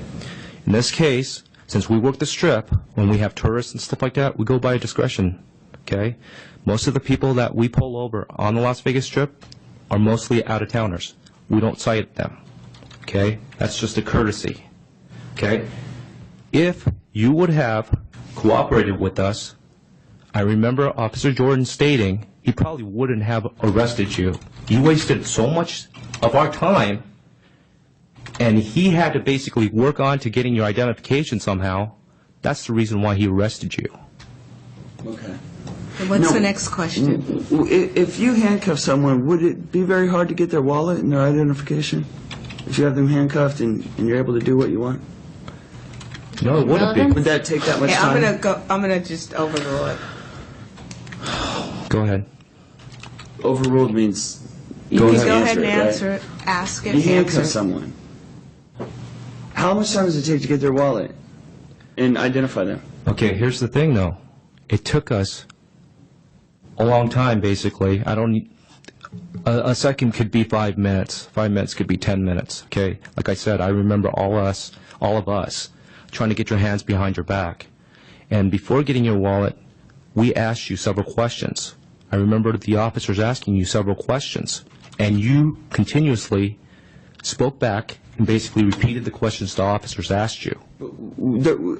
In this case, since we work the strip, when we have tourists and stuff like that, we go by discretion. Okay? Most of the people that we pull over on the Las Vegas Strip are mostly out-of-towners. We don't cite them. Okay? That's just a courtesy. Okay? If you would have cooperated with us, I remember Officer Jordan stating he probably wouldn't have arrested you. You wasted so much of our time, and he had to basically work on to getting your identification somehow. That's the reason why he arrested you. Okay. And what's No. the next question? If you handcuff someone, would it be very hard to get their wallet and their identification? If you have them handcuffed and you're able to do what you want? No, it wouldn't be. Would that take that much Okay, time? I'm gonna just overrule it. Go ahead. Overruled means You Go can ahead. go ahead and Answer it, right? answer it, ask it, you handcuff answer it. someone. How much time does it take to get their wallet and identify them? Okay, here's the thing, though. It took us a long time, basically. A second could be 5 minutes. 5 minutes could be 10 minutes, okay? Like I said, I remember all of us trying to get your hands behind your back. And before getting your wallet, we asked you several questions. I remember the officers asking you several questions, and you continuously spoke back and basically repeated the questions the officers asked you.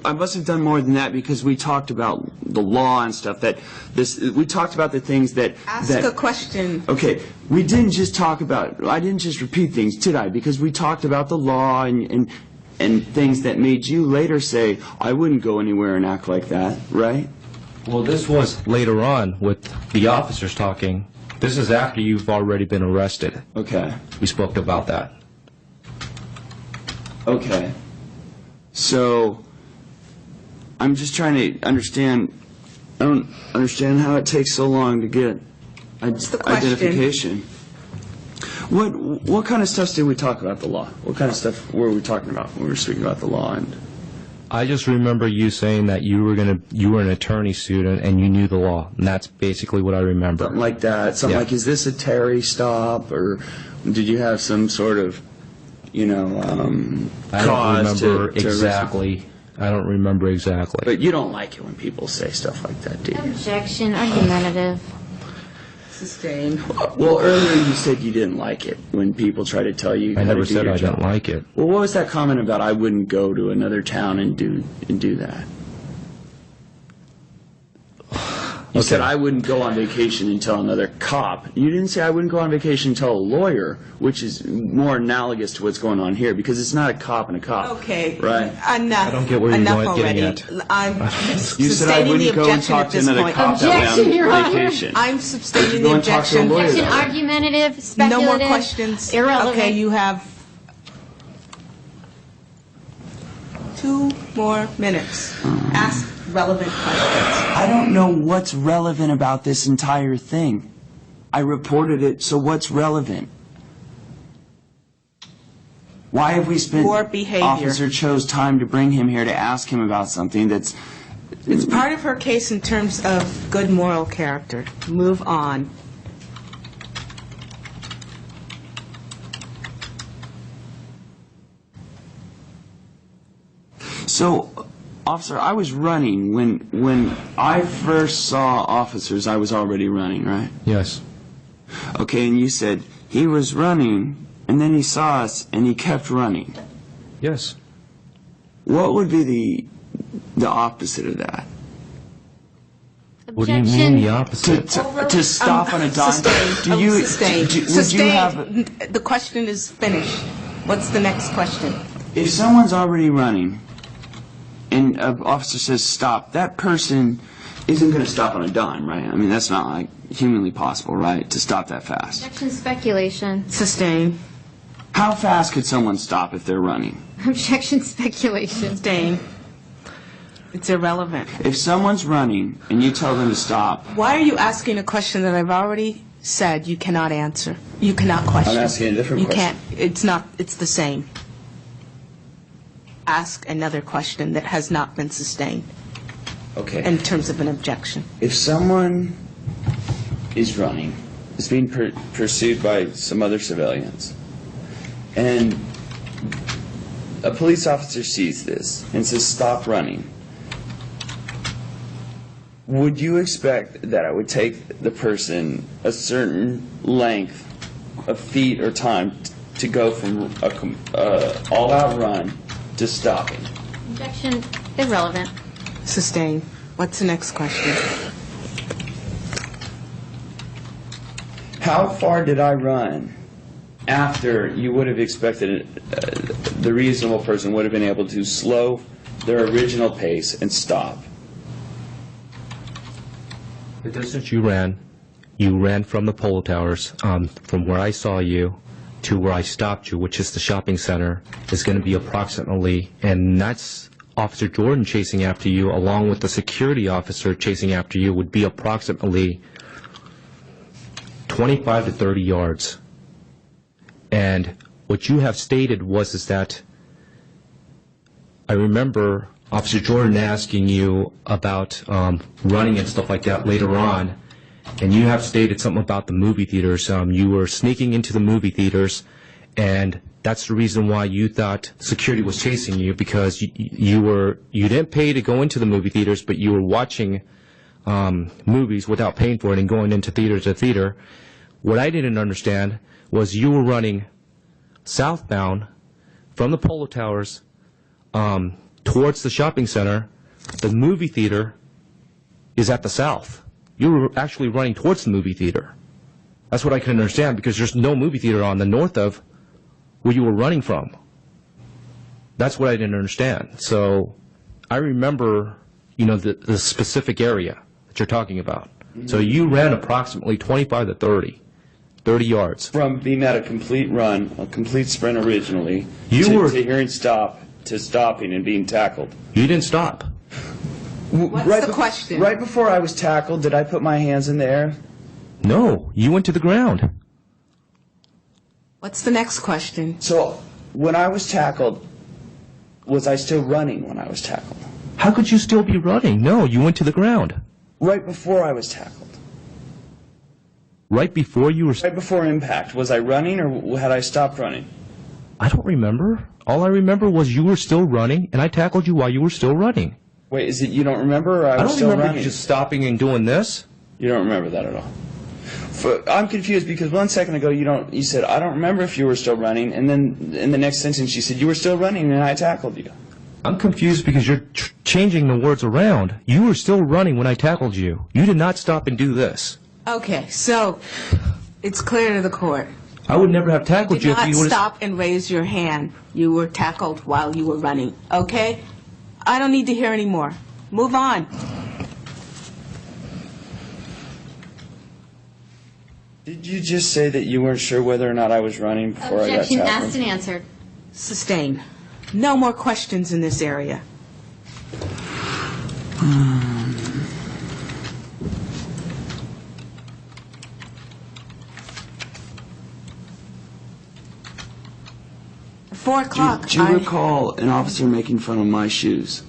I must have done more than that because we talked about the law and stuff. We talked about the things that. Ask a question. Okay, we didn't just talk about. I didn't just repeat things, did I? Because we talked about the law and things that made you later say, "I wouldn't go anywhere and act like that," right? Well, this was later on with the officers talking. This is after you've already been arrested. Okay. We spoke about that. Okay. So, I'm just trying to understand. I don't understand how it takes so long to get the question? identification. What kind of stuff did we talk about the law? What kind of stuff were we talking about when we were speaking about the law? And I just remember you saying that you were an attorney student and you knew the law, and that's basically what I remember. something like that. Something Yeah. like, is this a Terry stop, or did you have some sort of, I don't cause remember to exactly. I don't remember exactly. But you don't like it when people say stuff like that, do you? Objection, argumentative. Sustained. Well, earlier you said you didn't like it when people try to tell you I how never to do said your I job. didn't like it. Well, what was that comment about I wouldn't go to another town and do that? You said I wouldn't go on vacation and tell another cop. You didn't say I wouldn't go on vacation and tell a lawyer, which is more analogous to what's going on here, because it's not a cop and a cop. Okay. Right? Enough. I don't get where you're Enough getting already. at. I'm You said I sustaining the wouldn't go and objection talk at to this another point. cop that Objection, went Your on Honor. vacation. I'm sustaining Go the and talk to a objection. lawyer. Objection, argumentative, No speculative. more questions. Irrelevant. Okay, you have 2 more minutes. Ask relevant questions. I don't know what's relevant about this entire thing. I reported it, so what's relevant? Why have we spent... Poor behavior. Officer chose time to bring him here to ask him about something that's... It's part of her case in terms of good moral character. Move on. So, officer, I was running. When I first saw officers, I was already running, right? Yes. Okay, and you said he was running, and then he saw us, and he kept running. Yes. What would be the opposite of that? What do you mean Objection. the opposite? To stop on a dime? Sustained. Do you, Sustained. would you Sustained. have, The question is finished. What's the next question? if someone's already running and an officer says stop, that person isn't going to stop on a dime, right? I mean, that's not like humanly possible, right, to stop that fast. Objection speculation. Sustained. How fast could someone stop if they're running? Objection speculation. Sustained. It's irrelevant. If someone's running and you tell them to stop, Why are you asking a question that I've already said you cannot answer? You cannot question. I'm asking a different You question. can't. It's not. It's the same. Ask another question that has not been sustained okay. in terms of an objection. If someone is running, is being pursued by some other civilians, and a police officer sees this and says, stop running, would you expect that it would take the person a certain length of feet or time to go from a all-out run to stopping? Objection irrelevant. Sustained. What's the next question? How far did I run after you would have expected the reasonable person would have been able to slow their original pace and stop? The distance you ran from the polo towers, from where I saw you to where I stopped you, which is the shopping center, is going to be approximately, and that's Officer Jordan chasing after you, along with the security officer chasing after you, would be approximately 25 to 30 yards. And what you have stated is that I remember Officer Jordan asking you about running and stuff like that later on, and you have stated something about the movie theaters. You were sneaking into the movie theaters, and that's the reason why you thought security was chasing you, because you didn't pay to go into the movie theaters, but you were watching movies without paying for it and going into theater to theater. What I didn't understand was you were running southbound from the polo towers towards the shopping center. The movie theater is at the south. You were actually running towards the movie theater. That's what I couldn't understand, because there's no movie theater on the north of where you were running from. That's what I didn't understand. So I remember, the specific area that you're talking about. So you ran approximately 25 to 30 yards. From being at a complete run, a complete sprint originally, You were- to hearing stop, to stopping and being tackled. You didn't stop. What's the question? Right before I was tackled, did I put my hands in the air? No, you went to the ground. What's the next question? So when I was tackled, was I still running when I was tackled? How could you still be running? No, you went to the ground. Right before I was tackled. Right before you were... Right before impact, was I running or had I stopped running? I don't remember. All I remember was you were still running, and I tackled you while you were still running. Wait, is it you don't remember or I was I don't still remember running? you just stopping and doing this. You don't remember that at all. I'm confused because 1 second ago you said, I don't remember if you were still running, and then in the next sentence you said you were still running and I tackled you. I'm confused because you're changing the words around. You were still running when I tackled you. You did not stop and do this. Okay, so it's clear to the court. I would never have tackled Did you if not you would have... stop and raise your hand. You were tackled while you were running. Okay? I don't need to hear any more. Move on. Did you just say that you weren't sure whether or not I was running before Objection I got asked tackled? and answered. Sustained. No more questions in this area. Four o'clock. Do you recall an officer making fun of my shoes?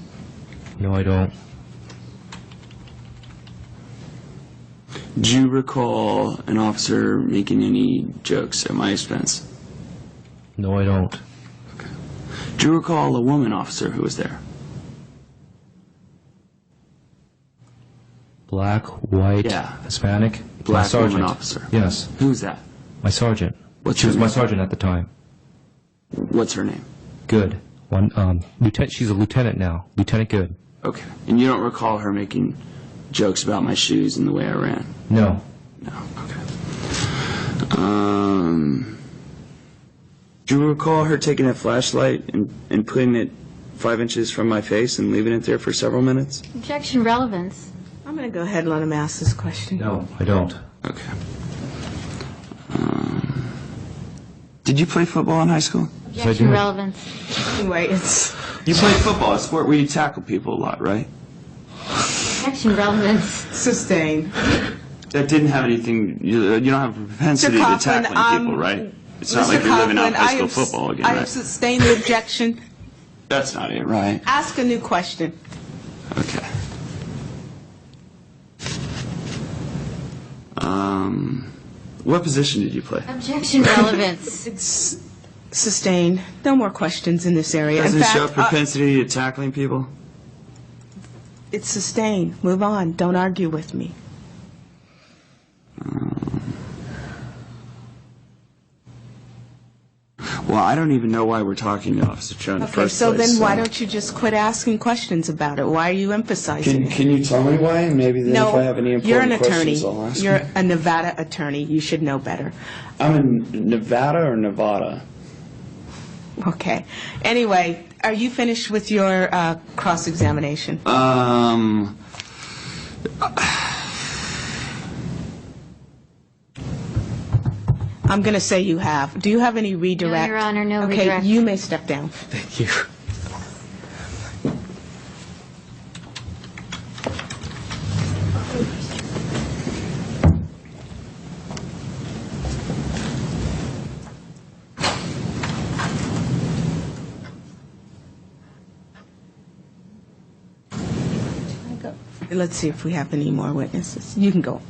No, I don't. Do you recall an officer making any jokes at my expense? No, I don't. Do you recall a woman officer who was there? Black, white, Yeah. Hispanic. My Black sergeant. woman officer. Yes, Who's that? my sergeant. What's She was her my name? sergeant at the time. What's her name? Good. Lieutenant. She's a lieutenant now. Lieutenant Good. Okay. And you don't recall her making jokes about my shoes and the way I ran? No. No. Okay. Do you recall her taking a flashlight and putting it 5 inches from my face and leaving it there for several minutes? Objection, relevance. I'm going to go ahead and let him ask this question. No, I don't. Okay. Did you play football in high school? Objection, do. relevance. Anyway, it's... You played football, a sport where you tackle people a lot, right? Objection, relevance. Sustained. That didn't have anything, you don't have a propensity to Coughlin, tackling people, right? It's not like you're living out high school football again, I have right? sustained the objection. That's not it, right? Ask a new question. Okay. What position did you play? Objection, relevance. It's sustained. No more questions in this area. Does In it show fact, propensity to tackling people? it's sustained. Move on. Don't argue with me. Well, I don't even know why we're talking to Officer Cho in the Okay, first so place. then why don't you just quit asking questions about it? Why are you emphasizing it? Can you tell me why? And maybe then if I have any you're an important attorney. questions, I'll ask You're you. a Nevada attorney. You should know better. I'm in Nevada or Nevada? Okay. Anyway, are you finished with your cross-examination? I'm going to say you have. Do you have any redirect? Your Honor, no okay, redirect. you may step down. Thank you. Let's see if we have any more witnesses. You can go.